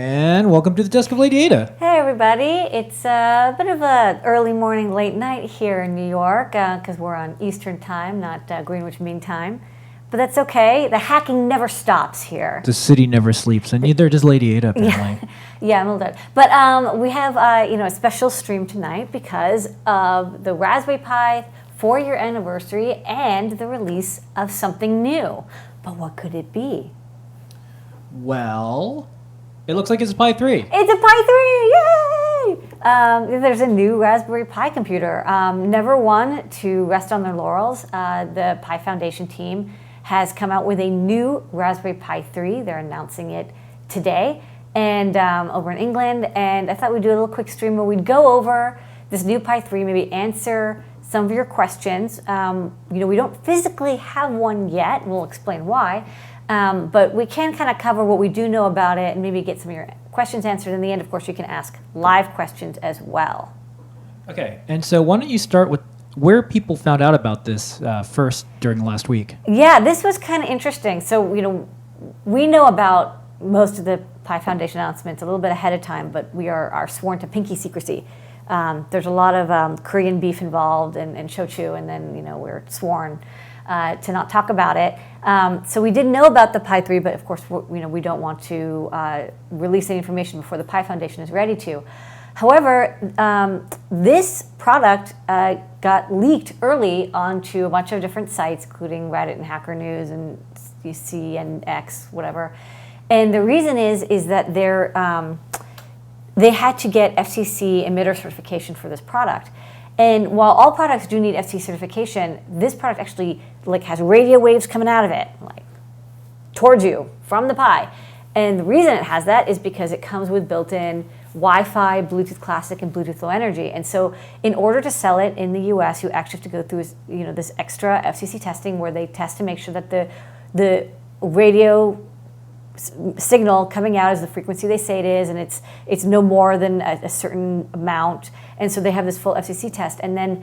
And welcome to the Desk of Lady Ada. Hey everybody, it's a bit of a early morning, late night here in New York because we're on Eastern time, not Greenwich Mean Time. But that's okay, the hacking never stops here. The city never sleeps, and neither does Lady Ada, apparently. Yeah, I'm a little dead. But we have a special stream tonight because of the Raspberry Pi 4-year anniversary and the release of something new. But what could it be? Well, it looks like it's a Pi 3. It's a Pi 3, yay! There's a new Raspberry Pi computer. Never one to rest on their laurels. The Pi Foundation team has come out with a new Raspberry Pi 3. They're announcing it today and over in England. And I thought we'd do a little quick stream where we'd go over this new Pi 3, maybe answer some of your questions. We don't physically have one yet. We'll explain why. But we can kind of cover what we do know about it and maybe get some of your questions answered. In the end, of course, you can ask live questions as well. Okay, and so why don't you start with where people found out about this first during the last week? Yeah, this was kind of interesting. So, we know about most of the Pi Foundation announcements a little bit ahead of time, but we are sworn to pinky secrecy. There's a lot of Korean beef involved and shochu, and then, we're sworn to not talk about it. So we didn't know about the Pi 3, but of course, we don't want to release any information before the Pi Foundation is ready to. However, this product got leaked early onto a bunch of different sites, including Reddit and Hacker News and CC and X, whatever. And the reason is that they had to get FCC emitter certification for this product. And while all products do need FCC certification, this product actually has radio waves coming out of it, towards you from the Pi. And the reason it has that is because it comes with built-in Wi-Fi, Bluetooth Classic, and Bluetooth Low Energy. And so in order to sell it in the US, you actually have to go through this extra FCC testing where they test to make sure that the radio signal coming out is the frequency they say it is, and it's no more than a certain amount. And so they have this full FCC test, and then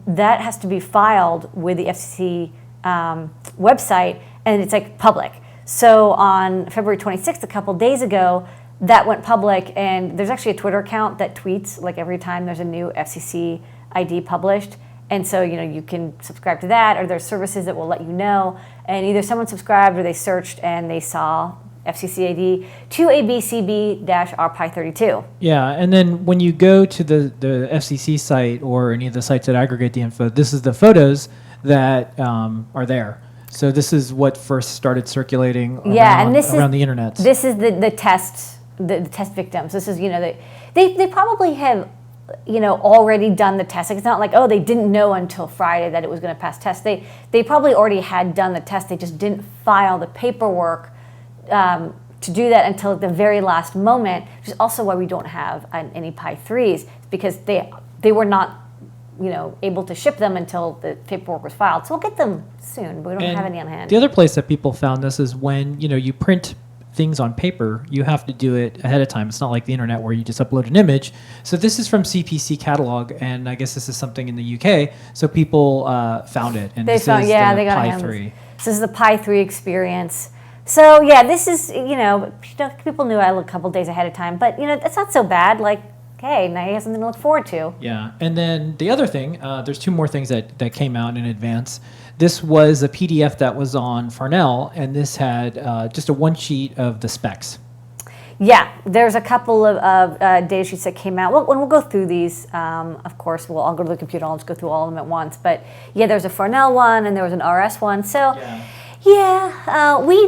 that has to be filed with the FCC website, and it's public. So on February 26th, a couple days ago, that went public, and there's actually a Twitter account that tweets every time there's a new FCC ID published. And so, you can subscribe to that, or there's services that will let you know. And either someone subscribed or they searched and they saw FCC ID 2ABCB-RPi32. Yeah, and then when you go to the FCC site or any of the sites that aggregate the info, this is the photos that are there. So this is what first started circulating around the internet. This is the test victims. This is, they probably have, already done the test. It's not they didn't know until Friday that it was going to pass tests. They probably already had done the test. They just didn't file the paperwork to do that until the very last moment, which is also why we don't have any Pi 3s, because they were not able to ship them until the paperwork was filed. So we'll get them soon, but we don't have any on hand. The other place that people found this is when you print things on paper, you have to do it ahead of time. It's not like the internet where you just upload an image. So this is from CPC catalog, and I guess this is something in the UK. So people found it, and this is the Pi 3. This is the Pi 3 experience. So yeah, this is people knew a couple days ahead of time, but that's not so bad. Hey, now you have something to look forward to. Yeah, and then the other thing, there's two more things that came out in advance. This was a PDF that was on Farnell, and this had just a one sheet of the specs. Yeah, there's a couple of data sheets that came out. We'll go through these. Of course, I'll go to the computer. I'll just go through all of them at once. But yeah, there's a Farnell one, and there was an RS one. So. Yeah.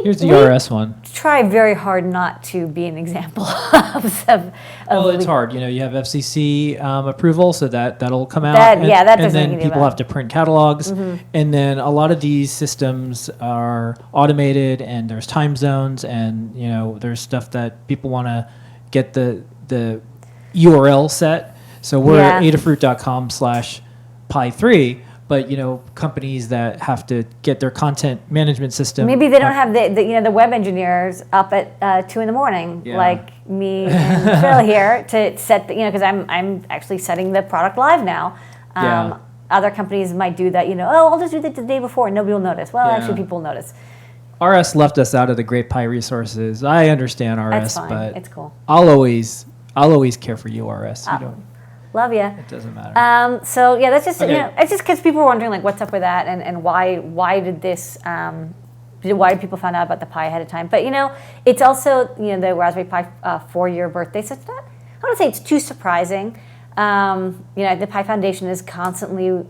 Here's the RS one. Try very hard not to be an example of well, it's hard. You have FCC approval, so that'll come out. And then people have to print catalogs. Mm-hmm. And then a lot of these systems are automated, and there's time zones, and there's stuff that people want to get the URL set. So we're at adafruit.com/Pi3. But companies that have to get their content management system. Maybe they don't have the web engineers up at 2 a.m, like me and Phil here, to set because I'm actually setting the product live now. Other companies might do that. I'll just do that the day before and nobody will notice. Well, actually, people will notice. RS left us out of the Great Pi resources. I understand RS, That's fine. but It's cool. I'll always care for you, RS. You don't. Love you. It doesn't matter. So yeah, that's just Okay. it's just because people were wondering like what's up with that and why did this why did people find out about the Pi ahead of time? But it's also the Raspberry Pi 4-year birthday, so it's not. I don't say it's too surprising. The Pi Foundation is constantly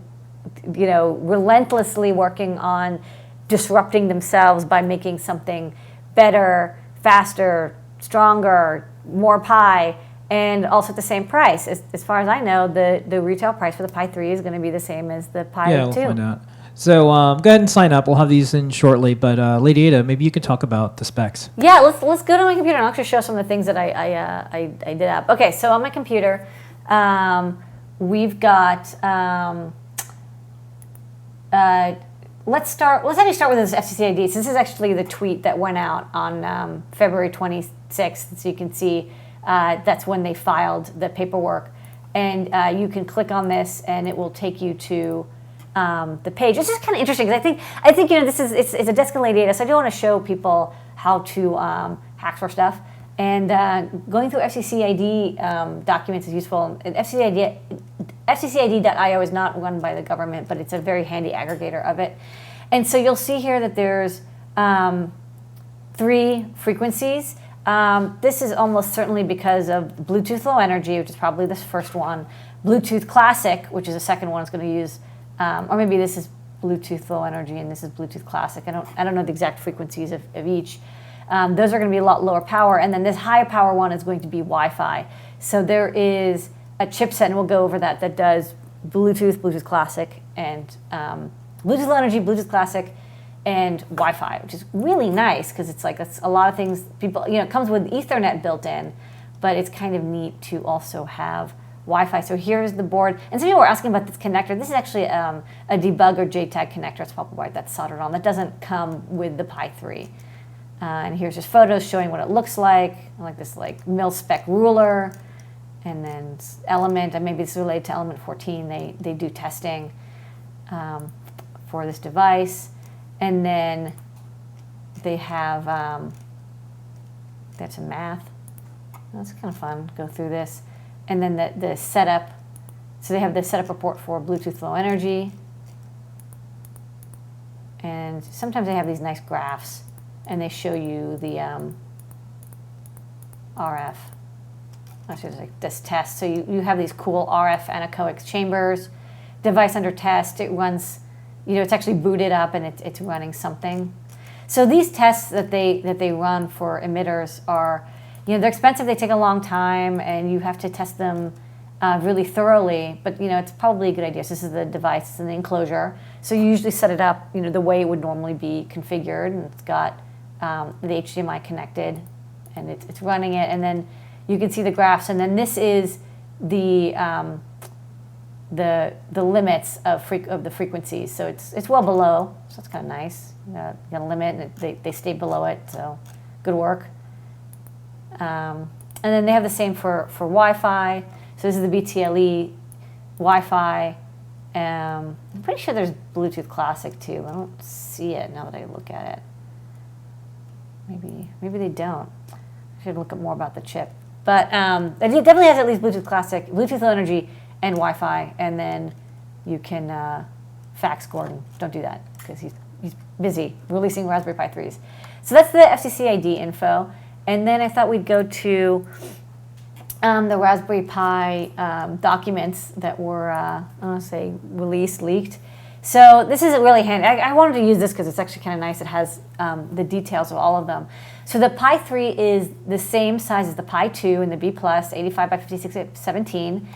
relentlessly working on disrupting themselves by making something better, faster, stronger, more Pi, and also at the same price. As far as I know, the retail price for the Pi 3 is going to be the same as the Pi 2. Yeah, we'll find out. So go ahead and sign up. We'll have these in shortly. But Lady Ada, maybe you could talk about the specs. Yeah, let's go to my computer and I'll actually show some of the things that I did up. Okay, so on my computer, we've got. Let's actually start with this Fcc Ids. This is actually the tweet that went out on February 26th, so you can see that's when they filed the paperwork. And you can click on this, and it will take you to the page. This is kind of interesting because I think this is it's a desk and Lady Ada, so I do want to show people how to hack for stuff. And going through Fcc ID documents is useful. And FCCID.io is not run by the government, but it's a very handy aggregator of it. And so you'll see here that there's 3 frequencies. This is almost certainly because of Bluetooth Low Energy, which is probably this first one. Bluetooth Classic, which is the second one, is going to use, or maybe this is Bluetooth Low Energy and this is Bluetooth Classic. I don't know the exact frequencies of each. Those are going to be a lot lower power, and then this high power one is going to be Wi-Fi. So there is a chipset, and we'll go over that does Bluetooth, Bluetooth Classic, and Bluetooth Low Energy, Bluetooth Classic, and Wi-Fi, which is really nice because it's a lot of things. People, it comes with Ethernet built in, but it's kind of neat to also have Wi-Fi. So here's the board, and some people were asking about this connector. This is actually a debugger Jtag connector. It's probably why that's soldered on. That doesn't come with the Pi 3. And here's just photos showing what it looks like this mil-spec ruler, and then Element, and maybe it's related to Element 14. They do testing for this device. And then they have some math. That's kind of fun, go through this. And then the setup. So they have the setup report for Bluetooth Low Energy. And sometimes they have these nice graphs, and they show you the RF. Actually, like this test. So you have these cool RF anechoic chambers. Device under test. It runs, it's actually booted up and it's running something. So these tests that they run for emitters are, they're expensive. They take a long time, and you have to test them really thoroughly. But it's probably a good idea. So this is the device and the enclosure. So you usually set it up, the way it would normally be configured, and it's got the HDMI connected, and it's running it, and then you can see the graphs, and then this is the limits of the frequencies. So it's well below, so it's kind of nice. You got a limit, and they stay below it, so good work. And then they have the same for Wi-Fi. So this is the BTLE Wi-Fi. I'm pretty sure there's Bluetooth Classic too. I don't see it now that I look at it. Maybe they don't. I should look up more about the chip. But it definitely has at least Bluetooth Classic, Bluetooth Low Energy, and Wi-Fi. And then you can fax Gordon. Don't do that because he's busy releasing Raspberry Pi 3s. So that's the Fcc ID info. And then I thought we'd go to the Raspberry Pi documents that were, I want to say, released, leaked. So this is really handy. I wanted to use this because it's actually kind of nice. It has the details of all of them. So the Pi 3 is the same size as the Pi 2 and the B+, 85 by 56, 17.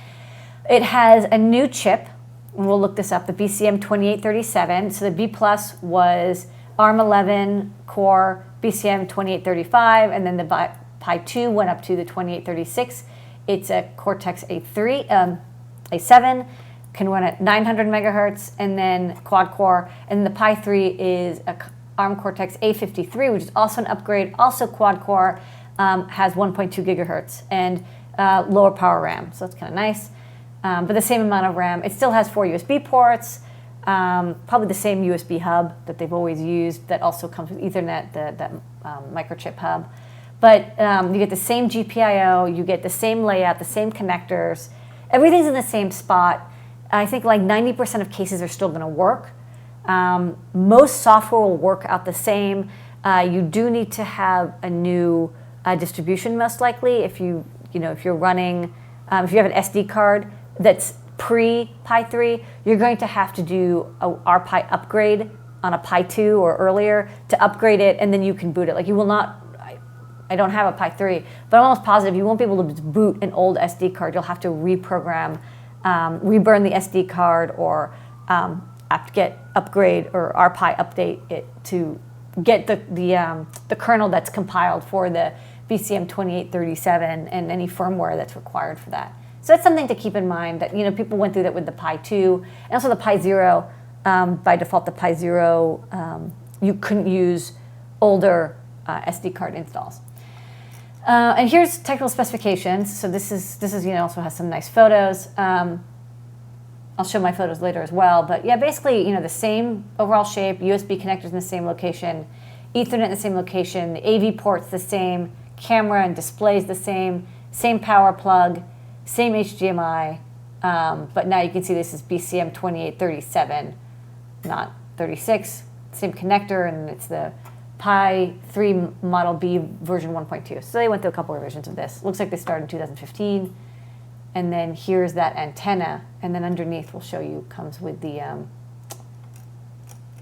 It has a new chip, and we'll look this up, the BCM2837. So the B+ was ARM11 core BCM 2835, and then the Pi 2 went up to the 2836. It's a Cortex A3, A7, can run at 900 megahertz, and then quad core. And the Pi 3 is a ARM Cortex A53, which is also an upgrade, also quad core, has 1.2 gigahertz, and lower power RAM. So that's kind of nice, but the same amount of RAM. It still has 4 USB ports, Probably the same USB hub that they've always used that also comes with Ethernet, that microchip hub. But you get the same GPIO, you get the same layout, the same connectors. Everything's in the same spot. I think like 90% of cases are still going to work. Most software will work out the same. You do need to have a new distribution, most likely, if if you're running, if you have an SD card that's pre-Pi 3, you're going to have to do a RPi upgrade on a Pi 2 or earlier to upgrade it, and then you can boot it. Like you will not. I don't have a Pi 3, but I'm almost positive you won't be able to boot an old SD card. You'll have to reprogram, reburn the SD card, or apt-get upgrade or RPi update it to get the kernel that's compiled for the BCM 2837 and any firmware that's required for that. So that's something to keep in mind that people went through that with the Pi 2 and also the Pi 0. By default, the Pi 0 you couldn't use older SD card installs. And here's technical specifications. So this is also has some nice photos. I'll show my photos later as well. But yeah, basically the same overall shape, USB connectors in the same location, Ethernet in the same location, the AV port's the same, camera and display's the same power plug, same HDMI. But now you can see this is BCM 2837, not 36. Same connector, and it's the Pi 3 Model B version 1.2. So they went through a couple of revisions of this. Looks like they started in 2015. And then here's that antenna. And then underneath, we'll show you, comes with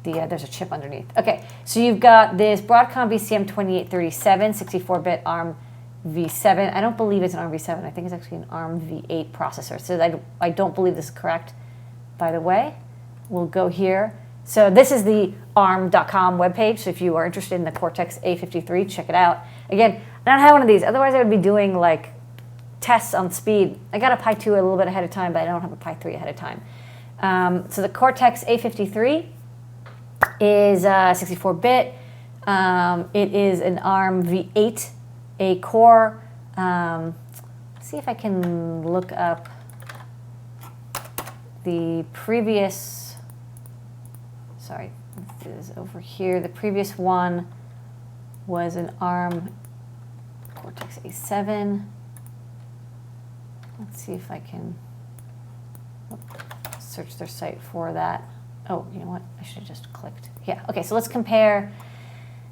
there's a chip underneath. Okay, so you've got this Broadcom BCM 2837, 64-bit ARM V7. I don't believe it's an ARM V7. I think it's actually an ARM V8 processor. So I don't believe this is correct, by the way. We'll go here. So this is the arm.com webpage. So if you are interested in the Cortex A53, check it out. Again, I don't have one of these. Otherwise, I would be doing like tests on speed. I got a Pi 2 a little bit ahead of time, but I don't have a Pi 3 ahead of time. So the Cortex A53 is 64-bit. It is an ARM V8, a core. Let's see if I can look up the previous. Sorry, this is over here. The previous one was an ARM Cortex A7. Let's see if I can search their site for that. Oh, you know what? I should have just clicked. Yeah, okay, so let's compare.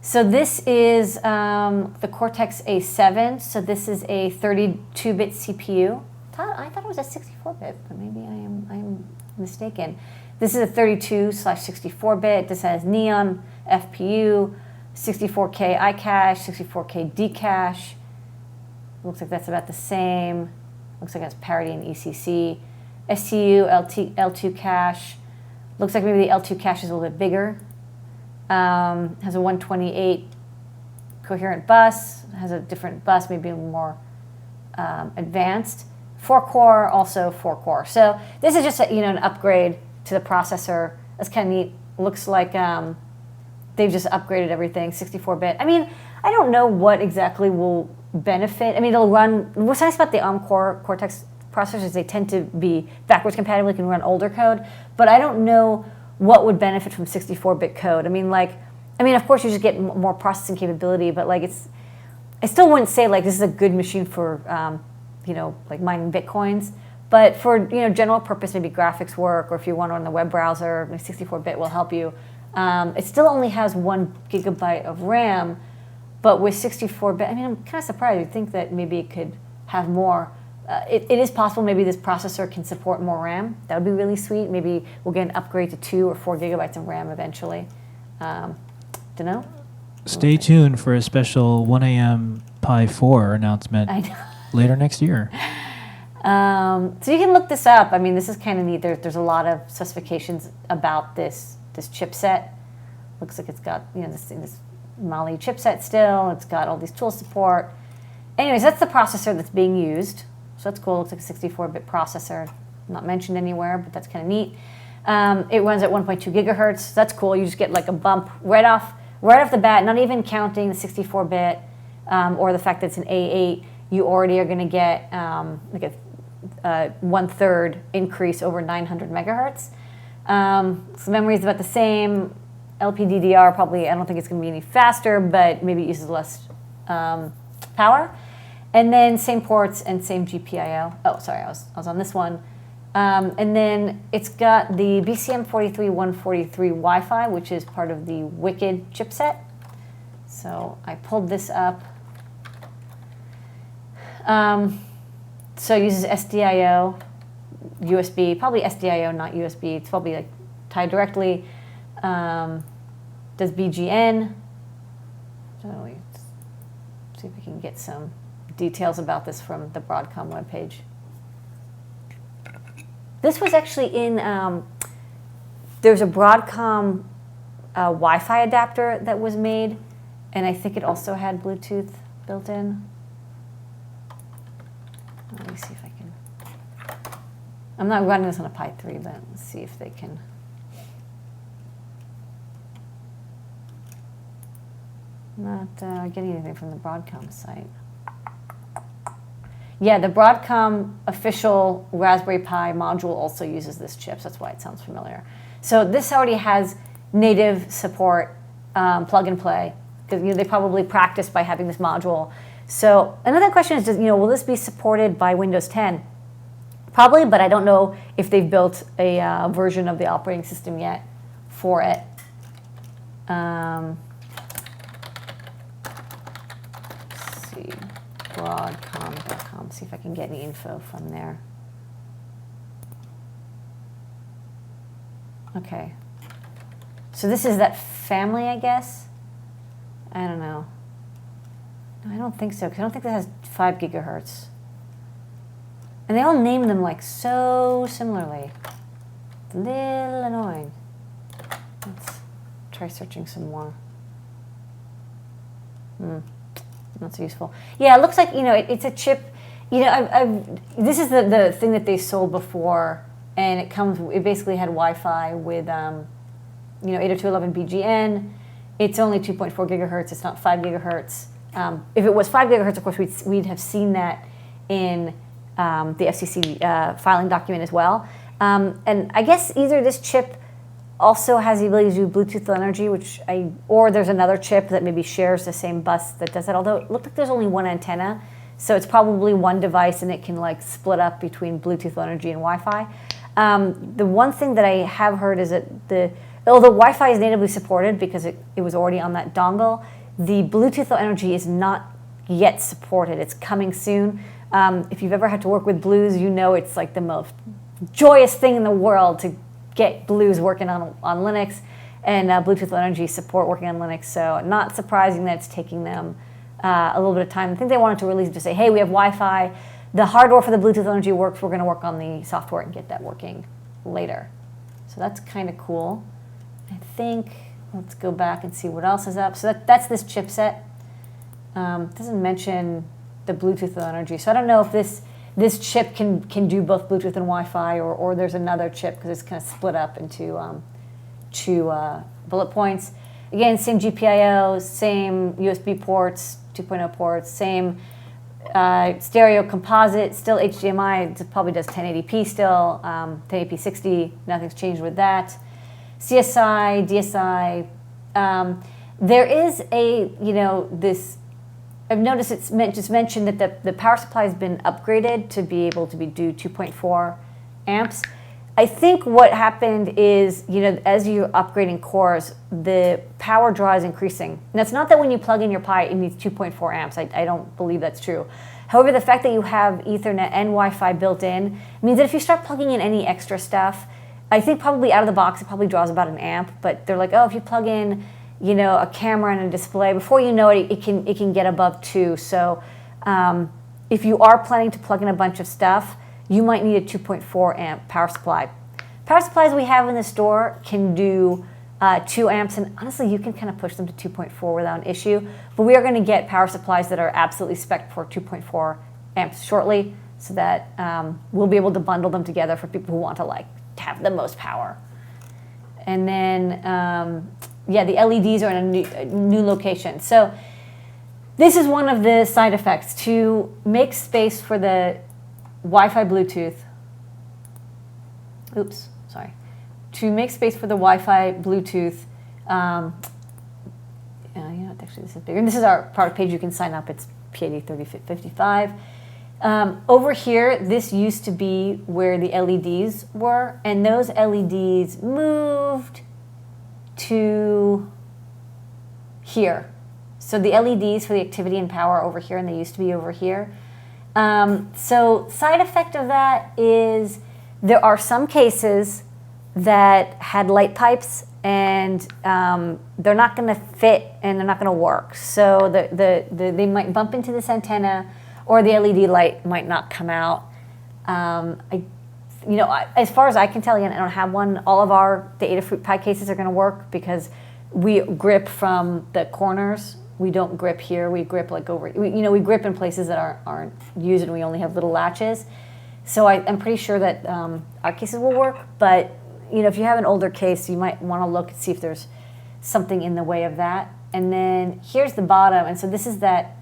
So this is the Cortex A7. So this is a 32-bit CPU. I thought it was a 64-bit, but maybe I am mistaken. This is a 32/64-bit. This has Neon FPU, 64K iCache, 64K Dcache. Looks like that's about the same. Looks like it has parity in ECC. STU, L2 cache. Looks like maybe the L2 cache is a little bit bigger. Has a 128 coherent bus. Has a different bus, maybe more advanced. 4-core, also 4-core. So this is just an upgrade to the processor. That's kind of neat. Looks like they've just upgraded everything, 64-bit. I mean, I don't know what exactly will benefit. I mean, it'll run. What's nice about the ARM Cortex processors is they tend to be backwards compatible. You can run older code, but I don't know what would benefit from 64-bit code. I mean, of course, you just get more processing capability, but I still wouldn't say this is a good machine for mining bitcoins. But for general purpose, maybe graphics work, or if you want to run the web browser, 64-bit will help you. It still only has 1 gigabyte of RAM, but with 64-bit, I mean, I'm kind of surprised. You'd think that maybe it could have more. It is possible maybe this processor can support more RAM. That would be really sweet. Maybe we'll get an upgrade to 2 or 4 gigabytes of RAM eventually. Don't know. Stay tuned for a special 1 a.m. Pi 4 announcement later next year. So you can look this up. I mean, this is kind of neat. There's a lot of specifications about this chipset. Looks like it's got this Mali chipset still. It's got all these tool support. Anyways, that's the processor that's being used. So that's cool. Looks like a 64-bit processor. Not mentioned anywhere, but that's kind of neat. It runs at 1.2 gigahertz. That's cool. You just get a bump right off the bat. Not even counting the 64-bit or the fact that it's an A8. You already are going to get a 1/3 increase over 900 megahertz. So memory is about the same. LPDDR probably, I don't think it's going to be any faster, but maybe it uses less power. And then same ports and same GPIO. Oh, sorry, I was on this one. And then it's got the BCM43143 Wi-Fi, which is part of the Wicked chipset. So I pulled this up. So it uses SDIO, USB, probably SDIO, not USB. It's probably like tied directly. Does BGN. So let's see if we can get some details about this from the Broadcom webpage. This was actually in, there's a Broadcom Wi-Fi adapter that was made, and I think it also had Bluetooth built in. Let me see if I can. I'm not running this on a Pi 3, but let's see if they can. Not getting anything from the Broadcom site. Yeah, the Broadcom official Raspberry Pi module also uses this chip, so that's why it sounds familiar. So this already has native support, plug and play, because they probably practiced by having this module. So another question is, will this be supported by Windows 10? Probably, but I don't know if they've built a version of the operating system yet for it. Let's see, Broadcom.com, see if I can get any info from there. Okay. So this is that family, I guess? I don't know. No, I don't think so, because I don't think that has 5 gigahertz. And they all name them like so similarly. It's a little annoying. Let's try searching some more. Not so useful. Yeah, it looks like, it's a chip. This is the thing that they sold before, and it basically had Wi-Fi with, 802.11bgn. It's only 2.4 gigahertz. It's not 5 gigahertz. If it was 5 gigahertz, of course, we'd have seen that in the FCC filing document as well. And I guess either this chip also has the ability to do Bluetooth Low Energy, or there's another chip that maybe shares the same bus that does that, although it looked like there's only one antenna, so it's probably one device and it can split up between Bluetooth Low Energy and Wi-Fi. The one thing that I have heard is that although Wi-Fi is natively supported because it was already on that dongle, the Bluetooth Low Energy is not yet supported. It's coming soon. If you've ever had to work with Blues, it's like the most joyous thing in the world to get Blues working on Linux and Bluetooth Low Energy support working on Linux. So not surprising that it's taking them a little bit of time. I think they wanted to release it to say, hey, we have Wi-Fi. The hardware for the Bluetooth Low Energy works. We're going to work on the software and get that working later. So that's kind of cool. I think, let's go back and see what else is up. So that's this chipset. It doesn't mention the Bluetooth Low Energy. So I don't know if this chip can do both Bluetooth and Wi-Fi, or there's another chip because it's kind of split up into two bullet points. Again, same GPIO, same USB ports, 2.0 ports, same stereo composite, still HDMI. It probably does 1080p still, 1080p 60. Nothing's changed with that. CSI, DSI. There is this. I've noticed it's just mentioned that the power supply has been upgraded to be able to do 2.4 amps. I think what happened is, as you're upgrading cores, the power draw is increasing. And it's not that when you plug in your Pi, it needs 2.4 amps. I don't believe that's true. However, the fact that you have Ethernet and Wi-Fi built in means that if you start plugging in any extra stuff, I think probably out of the box, it probably draws about an amp. But they're like, oh, if you plug in a camera and a display, before you know it, it can get above 2. So if you are planning to plug in a bunch of stuff, you might need a 2.4 amp power supply. Power supplies we have in the store can do 2 amps, and honestly, you can kind of push them to 2.4 without an issue. But we are going to get power supplies that are absolutely spec'd for 2.4 amps shortly, so that we'll be able to bundle them together for people who want to have the most power. And then the LEDs are in a new location. So this is one of the side effects. To make space for the Wi-Fi Bluetooth, to make space for the Wi-Fi, Bluetooth. Actually, this is bigger. And this is our product page. You can sign up. It's PID 3055. Over here, this used to be where the LEDs were, and those LEDs moved to here. So the LEDs for the activity and power are over here, and they used to be over here. So side effect of that is there are some cases that had light pipes, and they're not going to fit and they're not going to work. So they might bump into this antenna, or the LED light might not come out. As far as I can tell, again, I don't have one. All of the Adafruit Pi cases are going to work because we grip from the corners. We don't grip here. We grip like over. We grip in places that aren't used, and we only have little latches. So I'm pretty sure that our cases will work. But if you have an older case, you might want to look and see if there's something in the way of that. And then here's the bottom, and so this is that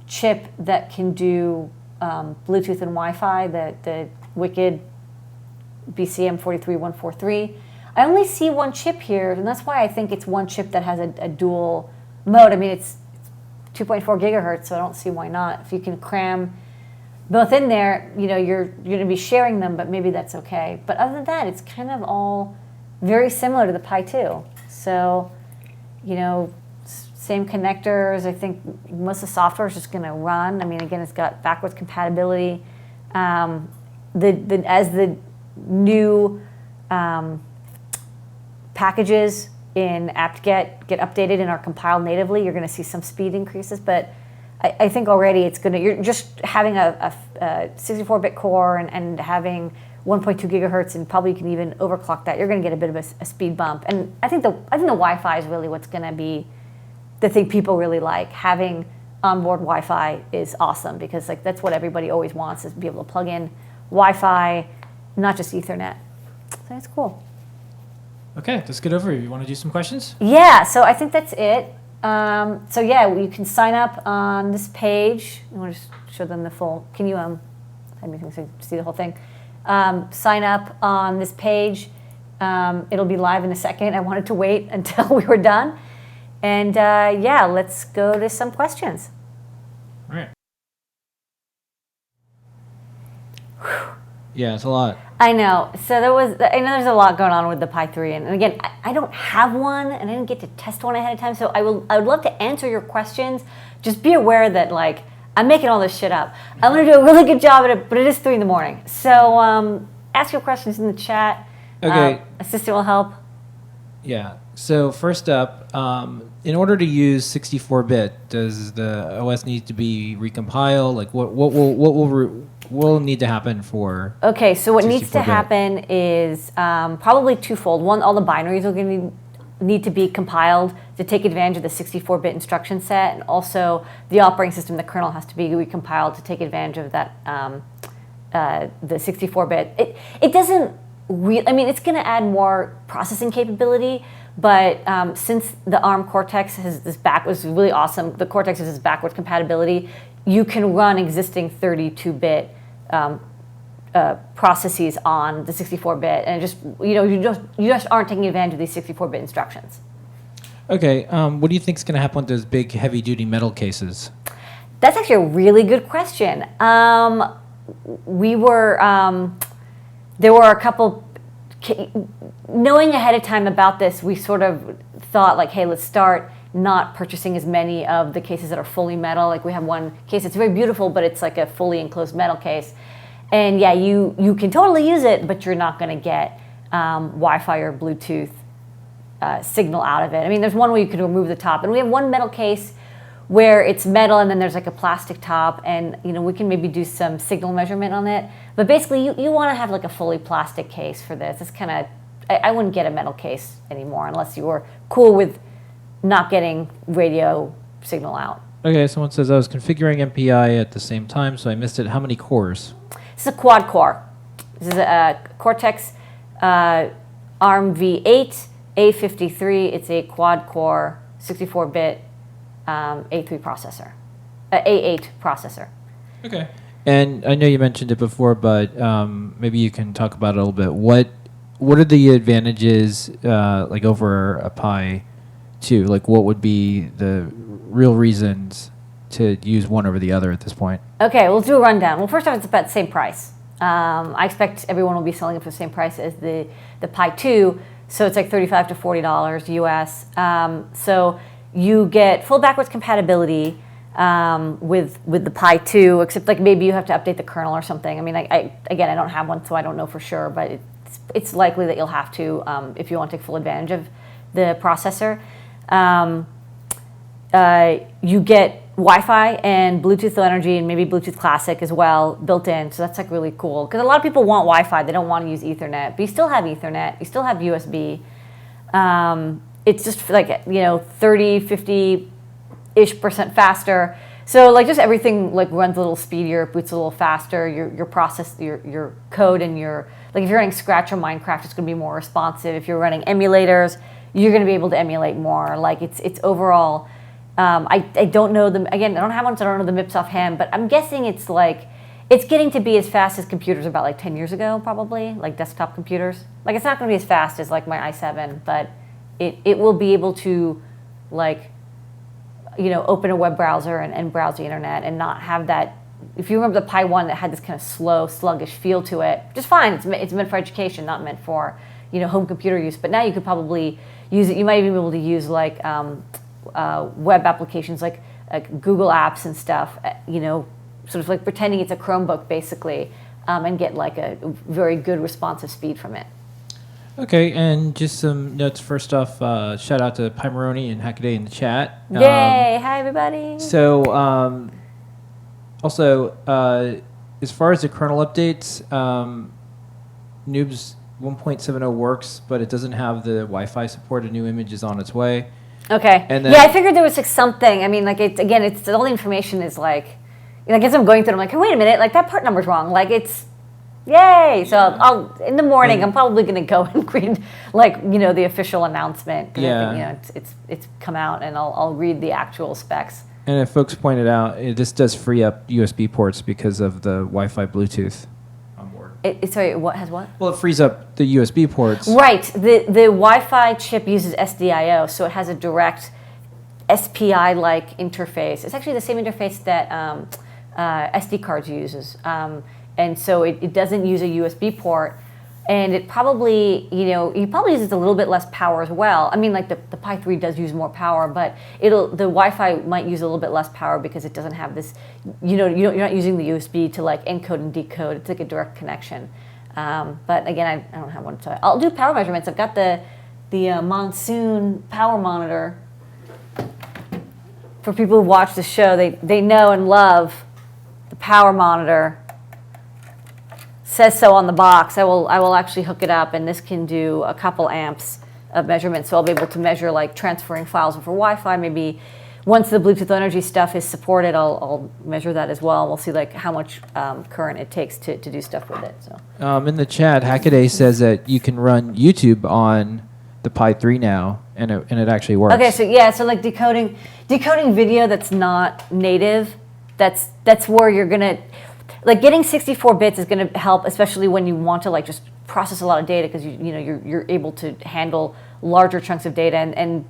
chip that can do Bluetooth and Wi-Fi, the Wicked BCM43143. I only see one chip here, and that's why I think it's one chip that has a dual mode. I mean, it's 2.4 gigahertz, so I don't see why not. If you can cram both in there, you're going to be sharing them, but maybe that's okay. But other than that, it's kind of all very similar to the Pi 2. So, same connectors. I think most of the software is just going to run. I mean, again, it's got backwards compatibility. As the new packages in apt-get get updated and are compiled natively, you're going to see some speed increases. But I think already you're just having a 64-bit core and having 1.2 gigahertz, and probably you can even overclock that. You're going to get a bit of a speed bump. And I think the Wi-Fi is really what's going to be the thing people really like. Having onboard Wi-Fi is awesome because that's what everybody always wants, is to be able to plug in Wi-Fi, not just Ethernet. So that's cool. Okay, that's a good overview. You want to do some questions? Yeah, so I think that's it. You can sign up on this page. I want to just show them the full. Can you see the whole thing? Sign up on this page. It'll be live in a second. I wanted to wait until we were done. And let's go to some questions. All right. Yeah, it's a lot. I know. So I know there's a lot going on with the Pi 3. And again, I don't have one, and I didn't get to test one ahead of time. So I would love to answer your questions. Just be aware that, I'm making all this shit up. I'm going to do a really good job at it, but it is 3 a.m. So ask your questions in the chat. Okay. Assistant will help. Yeah. So first up, in order to use 64-bit, does the OS need to be recompiled? Like, what will need to happen for? Okay, so what needs to 64-bit? happen is probably twofold. One, all the binaries are going to need to be compiled to take advantage of the 64-bit instruction set, and also the operating system, the kernel, has to be recompiled to take advantage of that the 64-bit. It doesn't really. I mean, it's going to add more processing capability. But since the ARM Cortex has this was really awesome, the Cortex has this backwards compatibility, you can run existing 32-bit processes on the 64-bit, and you just aren't taking advantage of these 64-bit instructions. Okay, what do you think is going to happen with those big, heavy-duty metal cases? That's actually a really good question. There were a couple. Knowing ahead of time about this, we sort of thought hey, let's start not purchasing as many of the cases that are fully metal. Like, we have one case that's very beautiful, but it's like a fully enclosed metal case. And yeah, you can totally use it, but you're not going to get Wi-Fi or Bluetooth signal out of it. I mean, there's one where you can remove the top, and we have one metal case where it's metal and then there's a plastic top, and we can maybe do some signal measurement on it. But basically, you want to have a fully plastic case for this. It's kind of, I wouldn't get a metal case anymore unless you were cool with not getting radio signal out. Okay, someone says I was configuring MPI at the same time, so I missed it. How many cores? This is a quad core. This is a Cortex ARM V8 A53. It's a quad core 64-bit A3 processor, A8 processor. Okay. And I know you mentioned it before, but maybe you can talk about it a little bit. What what are the advantages like over a Pi 2? Like, what would be the real reasons to use one over the other at this point? Okay, we'll do a rundown. Well, first off, it's about the same price. I expect everyone will be selling it for the same price as the Pi 2, so it's like $35 to $40 US. So you get full backwards compatibility with the Pi 2, except like maybe you have to update the kernel or something. I mean, I don't have one, so I don't know for sure, but it's likely that you'll have to if you want to take full advantage of the processor. You get Wi-Fi and Bluetooth Low Energy and maybe Bluetooth Classic as well built in, so that's like really cool. Because a lot of people want Wi-Fi, they don't want to use Ethernet, but you still have Ethernet, you still have USB. It's just like 30, 50-ish% faster. So like just everything like runs a little speedier, boots a little faster. Your process, your code, and like if you're running Scratch or Minecraft, it's going to be more responsive. If you're running emulators, you're going to be able to emulate more. Like it's overall. I don't know them again. I don't have one, so I don't know the MIPS offhand. But I'm guessing it's getting to be as fast as computers about like 10 years ago, probably like desktop computers. Like it's not going to be as fast as like my i7, but it will be able to like open a web browser and browse the internet and not have that. If you remember the Pi 1 that had this kind of slow, sluggish feel to it, just fine. It's meant for education, not meant for home computer use. But now you could probably use it. You might even be able to use like web applications like Google Apps and stuff. Sort of like pretending it's a Chromebook basically, and get like a very good responsive speed from it. Okay, and just some notes. First off, shout out to Pimeroni and Hackaday in the chat. Yay! Hi, everybody. So, also, as far as the kernel updates, Noobs 1.70 works, but it doesn't have the Wi-Fi support. A new image is on its way. Okay. And then, I figured there was like something. I mean, like it's all the information is like, I guess I'm going through it, I'm like, hey, wait a minute, like that part number's wrong. Like it's. Yay! So I'll in the morning. I'm probably going to go and read the official announcement. I think, it's come out, and I'll read the actual specs. And if folks pointed out, this does free up USB ports because of the Wi-Fi Bluetooth on board. Sorry, what has what? Well, it frees up the USB ports. Right. The Wi-Fi chip uses SDIO, so it has a direct SPI-like interface. It's actually the same interface that SD cards uses. And so it doesn't use a USB port, and it probably, it probably uses a little bit less power as well. I mean, like the Pi 3 does use more power, but the Wi-Fi might use a little bit less power because it doesn't have this, you're not using the USB to like encode and decode. It's like a direct connection. But again, I don't have one, so I'll do power measurements. I've got the Monsoon power monitor. For people who watch the show, they know and love the power monitor. Says so on the box. I will actually hook it up, and this can do a couple amps of measurement. So I'll be able to measure like transferring files over Wi-Fi. Maybe once the Bluetooth Low Energy stuff is supported, I'll measure that as well. We'll see like how much current it takes to do stuff with it. So in the chat, Hackaday says that you can run YouTube on the Pi 3 now, and it actually works. Okay, so like decoding video that's not native. That's where you're gonna. Like getting 64 bits is going to help, especially when you want to like just process a lot of data, because you're able to handle larger chunks of data. And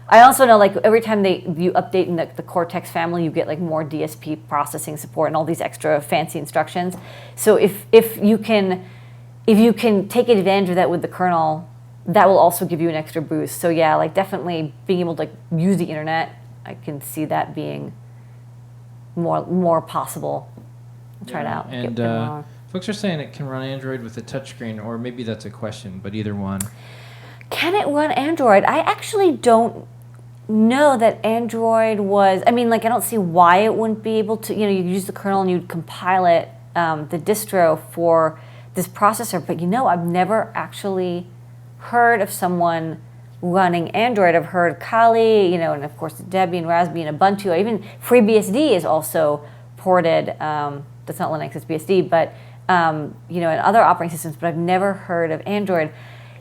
I also know like every time you update in the Cortex family, you get like more DSP processing support and all these extra fancy instructions. So if you can take advantage of that with the kernel, that will also give you an extra boost. So yeah, like definitely being able to like use the internet, I can see that being more possible. Try it out. And folks are saying it can run Android with a touchscreen, or maybe that's a question, but either one. Can it run Android? I actually don't know that Android was. I mean, like I don't see why it wouldn't be able to. You use the kernel and you'd compile it, the distro for this processor. But I've never actually heard of someone running Android. I've heard Kali, and of course Debian and Raspberry and Ubuntu. Even FreeBSD is also ported. That's not Linux, it's BSD, but in other operating systems. But I've never heard of Android.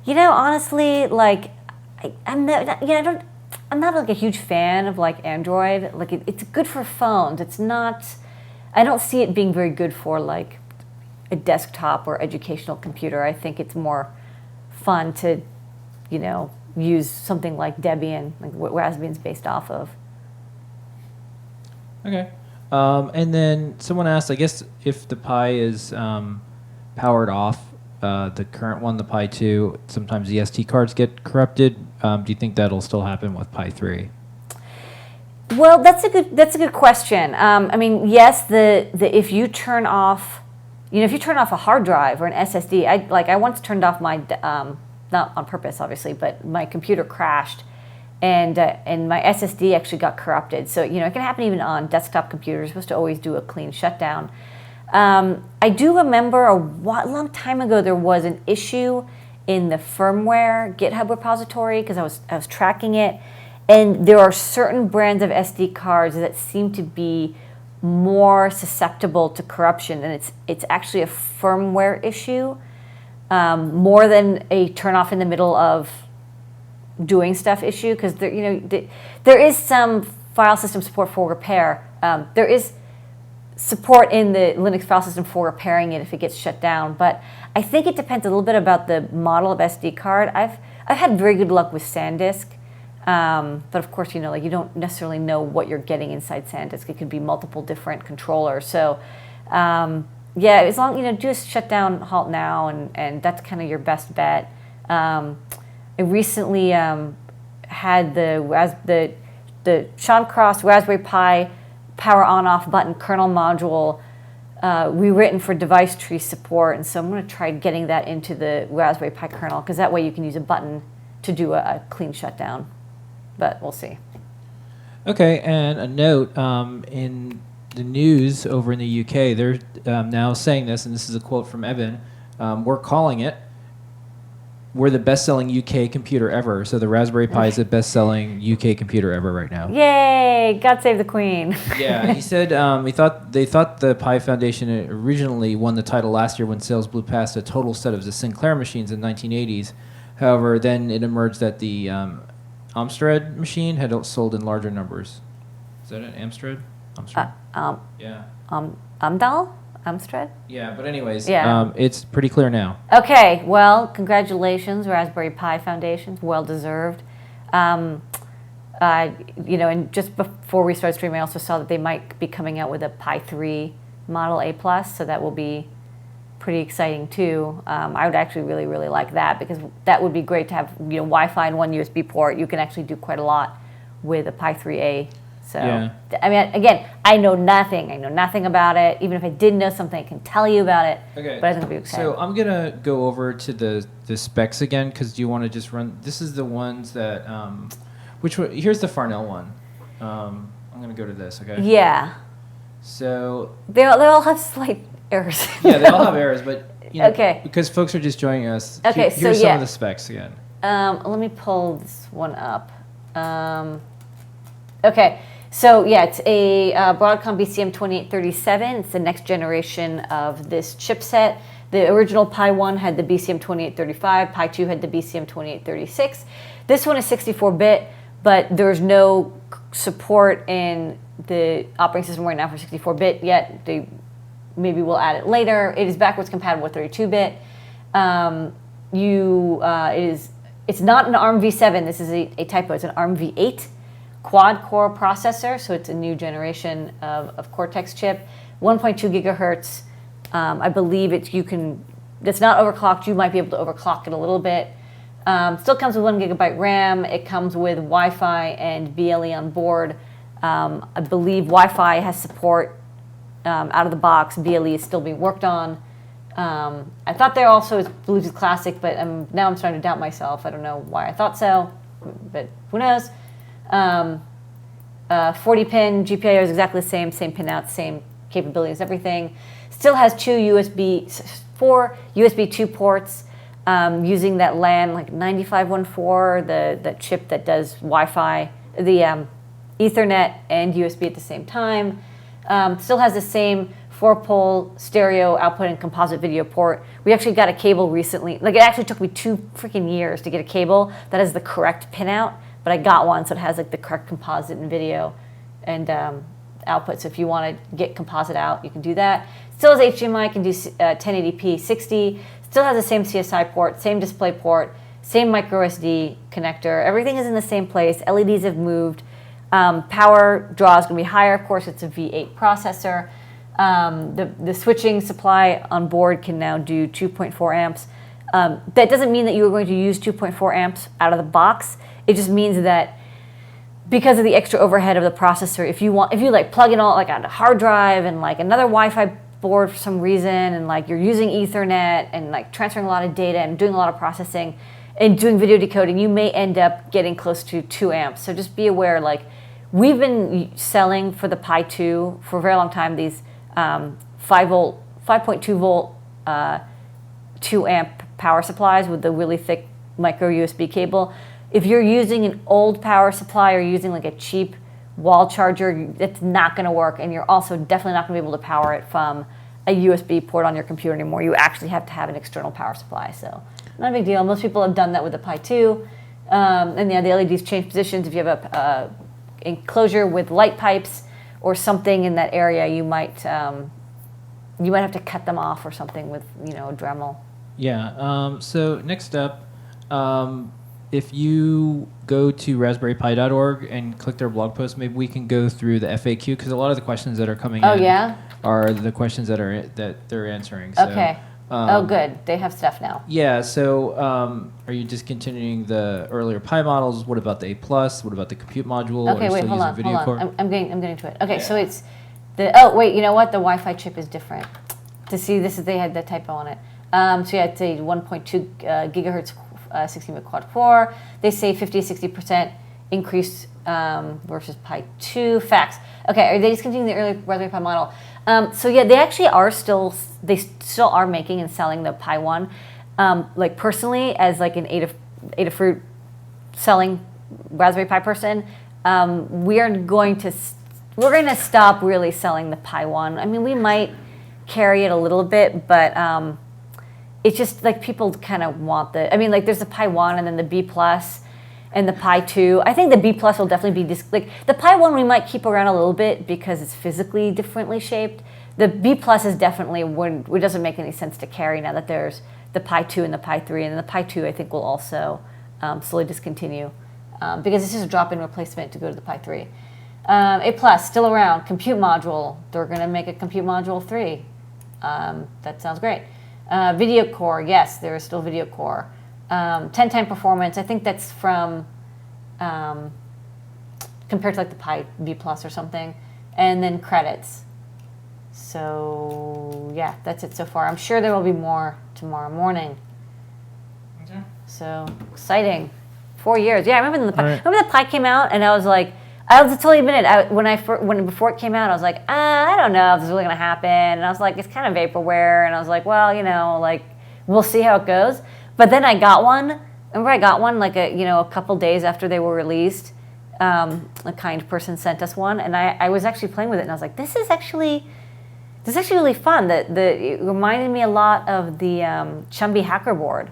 Honestly, like I'm not like a huge fan of like Android. Like it's good for phones. It's not. I don't see it being very good for like a desktop or educational computer. I think it's more fun to, use something like Debian, like what Raspbian's based off of. Okay. And then someone asked, I guess, if the Pi is powered off, the current one, the Pi 2, sometimes the SD cards get corrupted. Do you think that'll still happen with Pi 3? Well, that's a good question. Yes, if you turn off, if you turn off a hard drive or an SSD, I once turned off my, not on purpose, obviously, but my computer crashed, and my SSD actually got corrupted. So it can happen even on desktop computers. You're supposed to always do a clean shutdown. I do remember a long time ago there was an issue in the firmware GitHub repository because I was tracking it, and there are certain brands of SD cards that seem to be more susceptible to corruption, and it's actually a firmware issue more than a turn off in the middle of doing stuff issue, because there is some file system support for repair. There is support in the Linux file system for repairing it if it gets shut down, but I think it depends a little bit about the model of SD card. I've had very good luck with SanDisk, but of course, you don't necessarily know what you're getting inside SanDisk. It could be multiple different controllers. So, as long do a shutdown halt now, and that's kind of your best bet. I recently had the Sean Cross Raspberry Pi power on-off button kernel module rewritten for device tree support, and so I'm going to try getting that into the Raspberry Pi kernel, because that way you can use a button to do a clean shutdown, but we'll see. Okay, and a note, in the news over in the UK, they're now saying this, and this is a quote from Evan, we're calling it, we're the best-selling UK computer ever. So the Raspberry Pi is the best-selling UK computer ever right now. Yay! God save the Queen. Yeah, he said they thought the Pi Foundation originally won the title last year when sales blew past a total set of the Sinclair machines in the 1980s. However, then it emerged that the Amstrad machine had sold in larger numbers. Is that an Amstrad? Yeah. Amstrad? Yeah, but anyways, yeah. It's pretty clear now. Okay, well, congratulations, Raspberry Pi Foundation, well deserved. And just before we started streaming, I also saw that they might be coming out with a Pi 3 Model A+, so that will be pretty exciting too. I would actually really, really like that, because that would be great to have Wi-Fi and one USB port. You can actually do quite a lot with a Pi 3A. So, yeah. Again, I know nothing about it. Even if I did know something, I can tell you about it. Okay. But I think it'll be exciting. So I'm going to go over to the specs again, because do you want to just run? This is the ones that, here's the Farnell one. I'm going to go to this, okay? Yeah. So. They all have slight errors. Yeah, they all have errors, but, okay. Because folks are just joining us. Okay, here's some of the specs again. Let me pull this one up. Okay. So yeah, it's a Broadcom BCM2837. It's the next generation of this chipset. The original Pi 1 had the BCM2835. Pi 2 had the BCM2836. This one is 64-bit, but there's no support in the operating system right now for 64-bit yet. They maybe will add it later. It is backwards compatible with 32-bit. It's not an ARM v7. This is a typo. It's an ARM v8. Quad-core processor, so it's a new generation of Cortex chip, 1.2 gigahertz. I believe it's not overclocked. You might be able to overclock it a little bit. Still comes with 1 gigabyte RAM. It comes with Wi-Fi and BLE on board. I believe Wi-Fi has support out of the box. BLE is still being worked on. I thought there also is Bluetooth Classic, but now I'm starting to doubt myself. I don't know why I thought so, but who knows? 40-pin GPIO is exactly the same pinout, same capabilities, everything. Still has four USB 2 ports using that LAN, like 9514, the chip that does Wi-Fi, the Ethernet and USB at the same time. Still has the same 4-pole stereo output and composite video port. We actually got a cable recently. Like, it actually took me 2 freaking years to get a cable that has the correct pinout. But I got one, so it has like the correct composite and video and output. So if you want to get composite out, you can do that. Still has HDMI, can do 1080p 60. Still has the same CSI port, same display port, same micro SD connector. Everything is in the same place. LEDs have moved. Power draw is going to be higher. Of course, it's a V8 processor. The switching supply on board can now do 2.4 amps. That doesn't mean that you are going to use 2.4 amps out of the box. It just means that because of the extra overhead of the processor, if you like plug in all like on a hard drive and like another Wi-Fi board for some reason, and like you're using Ethernet and like transferring a lot of data and doing a lot of processing and doing video decoding, you may end up getting close to 2 amps. So just be aware, like we've been selling for the Pi 2 for a very long time, these 5.2 volt 2 amp power supplies with the really thick micro USB cable. If you're using an old power supply or using like a cheap wall charger, it's not going to work, and you're also definitely not going to be able to power it from a USB port on your computer anymore. You actually have to have an external power supply, so not a big deal. Most people have done that with the Pi 2, and yeah, the LEDs change positions. If you have a enclosure with light pipes or something in that area, you might have to cut them off or something with a Dremel. Yeah. So next up, if you go to raspberrypi.org and click their blog post, maybe we can go through the FAQ, because a lot of the questions that are coming in are the questions that they're answering. So, okay. Good. They have stuff now. Yeah. So are you discontinuing the earlier Pi models? What about the A+? What about the compute module? Okay, wait, hold on. Core? I'm getting to it. Okay, so it's you know what? The Wi-Fi chip is different. They had the typo on it. So yeah, it's a 1.2 gigahertz 16-bit quad core. They say 50-60% increase versus Pi 2. Facts. Okay, are they discontinuing the early Raspberry Pi model? So yeah, they actually still are making and selling the Pi 1. Like personally, as like an Adafruit selling Raspberry Pi person, we're going to stop really selling the Pi 1. I mean, we might carry it a little bit, but it's just like people kind of want like there's the Pi 1 and then the B Plus and the Pi 2. I think the B Plus will definitely be like the Pi 1 we might keep around a little bit because it's physically differently shaped. The B Plus is definitely it doesn't make any sense to carry now that there's the Pi 2 and the Pi 3, and the Pi 2 I think will also slowly discontinue because it's just a drop-in replacement to go to the Pi 3. A Plus still around. Compute module, they're going to make a compute module 3. That sounds great. Video core, yes, there is still video core. 10-time performance, I think that's from compared to like the Pi B Plus or something. And then credits. So yeah, that's it so far. I'm sure there will be more tomorrow morning. Okay. So exciting. 4 years. Yeah, I remember remember the Pi came out, and I was like, I'll totally admit it. Before it came out, I was like, I don't know if this is really gonna happen. And I was like, it's kind of vaporware. And I was like, well, like we'll see how it goes. But then I got one. Remember, I got one like a couple days after they were released. A kind person sent us one, and I was actually playing with it, and I was like, this is actually really fun. It reminded me a lot of the Chumby Hacker board.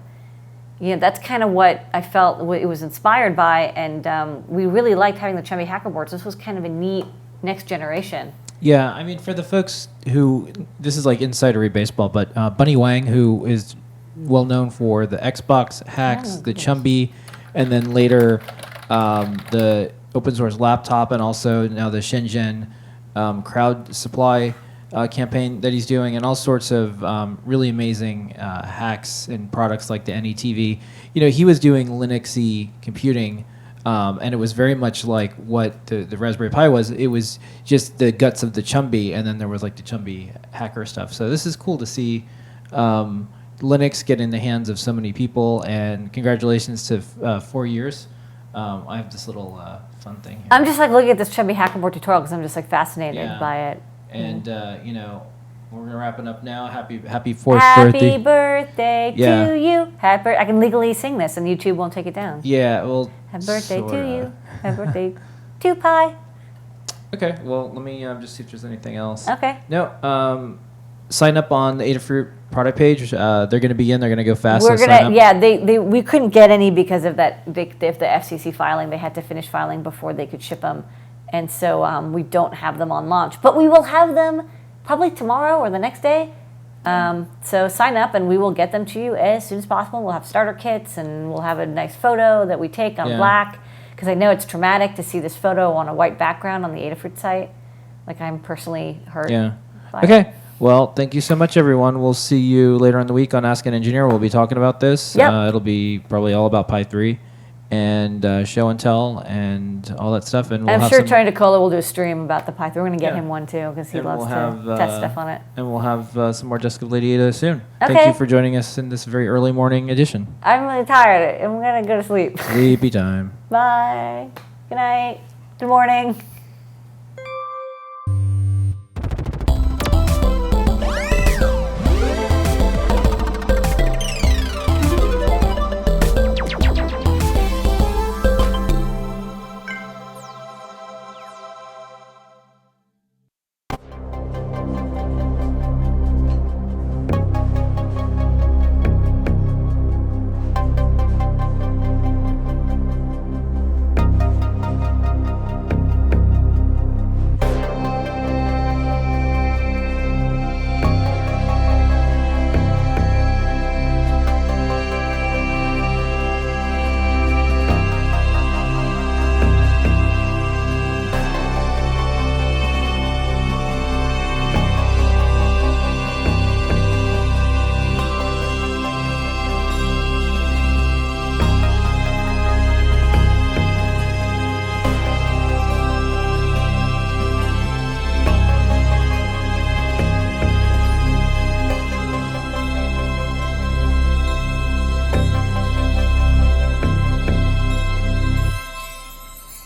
That's kind of what I felt it was inspired by, and we really liked having the Chumby Hacker boards. This was kind of a neat next generation. Yeah, I mean, for the folks who, this is like insidery baseball, but Bunny Wang, who is well known for the Xbox hacks, the Chumby, and then later the open source laptop, and also now the Shenzhen crowd supply campaign that he's doing, and all sorts of really amazing hacks and products like the NETV. He was doing Linuxy computing, and it was very much like what the Raspberry Pi was. It was just the guts of the Chumby, and then there was like the Chumby hacker stuff. So this is cool to see Linux get in the hands of so many people, and congratulations to 4 years. I have this little fun thing here. I'm just like looking at this Chumby Hacker board tutorial because I'm just like fascinated by it. And we're gonna wrap it up now. Happy 4th birthday! Happy birthday to you! I can legally sing this, and YouTube won't take it down. Yeah, well. Happy birthday to you! Happy birthday to Pi! Okay, well, let me just see if there's anything else. Okay. No, sign up on the Adafruit product page. They're gonna be in. They're gonna go fast. We couldn't get any because of that. The FCC filing. They had to finish filing before they could ship them. And so we don't have them on launch. But we will have them probably tomorrow or the next day. So sign up, and we will get them to you as soon as possible. We'll have starter kits, and we'll have a nice photo that we take on black, because I know it's traumatic to see this photo on a white background on the Adafruit site. Like, I'm personally hurt. Yeah. by Okay. it. Well, thank you so much, everyone. We'll see you later in the week on Ask an Engineer. We'll be talking about this. Yep. It'll be probably all about Pi 3 and show and tell and all that stuff. And we'll I'm have sure some, Tony Nicola will do a stream about the Python. We're going to get Yeah. him one too, because he and loves we'll have, to test stuff on it. And we'll have some more Jessica Gladiator soon. Thank Okay. you for joining us in this very early morning edition. I'm really tired. I'm going to go to sleep. Sleepy time. Bye. Good night. Good morning.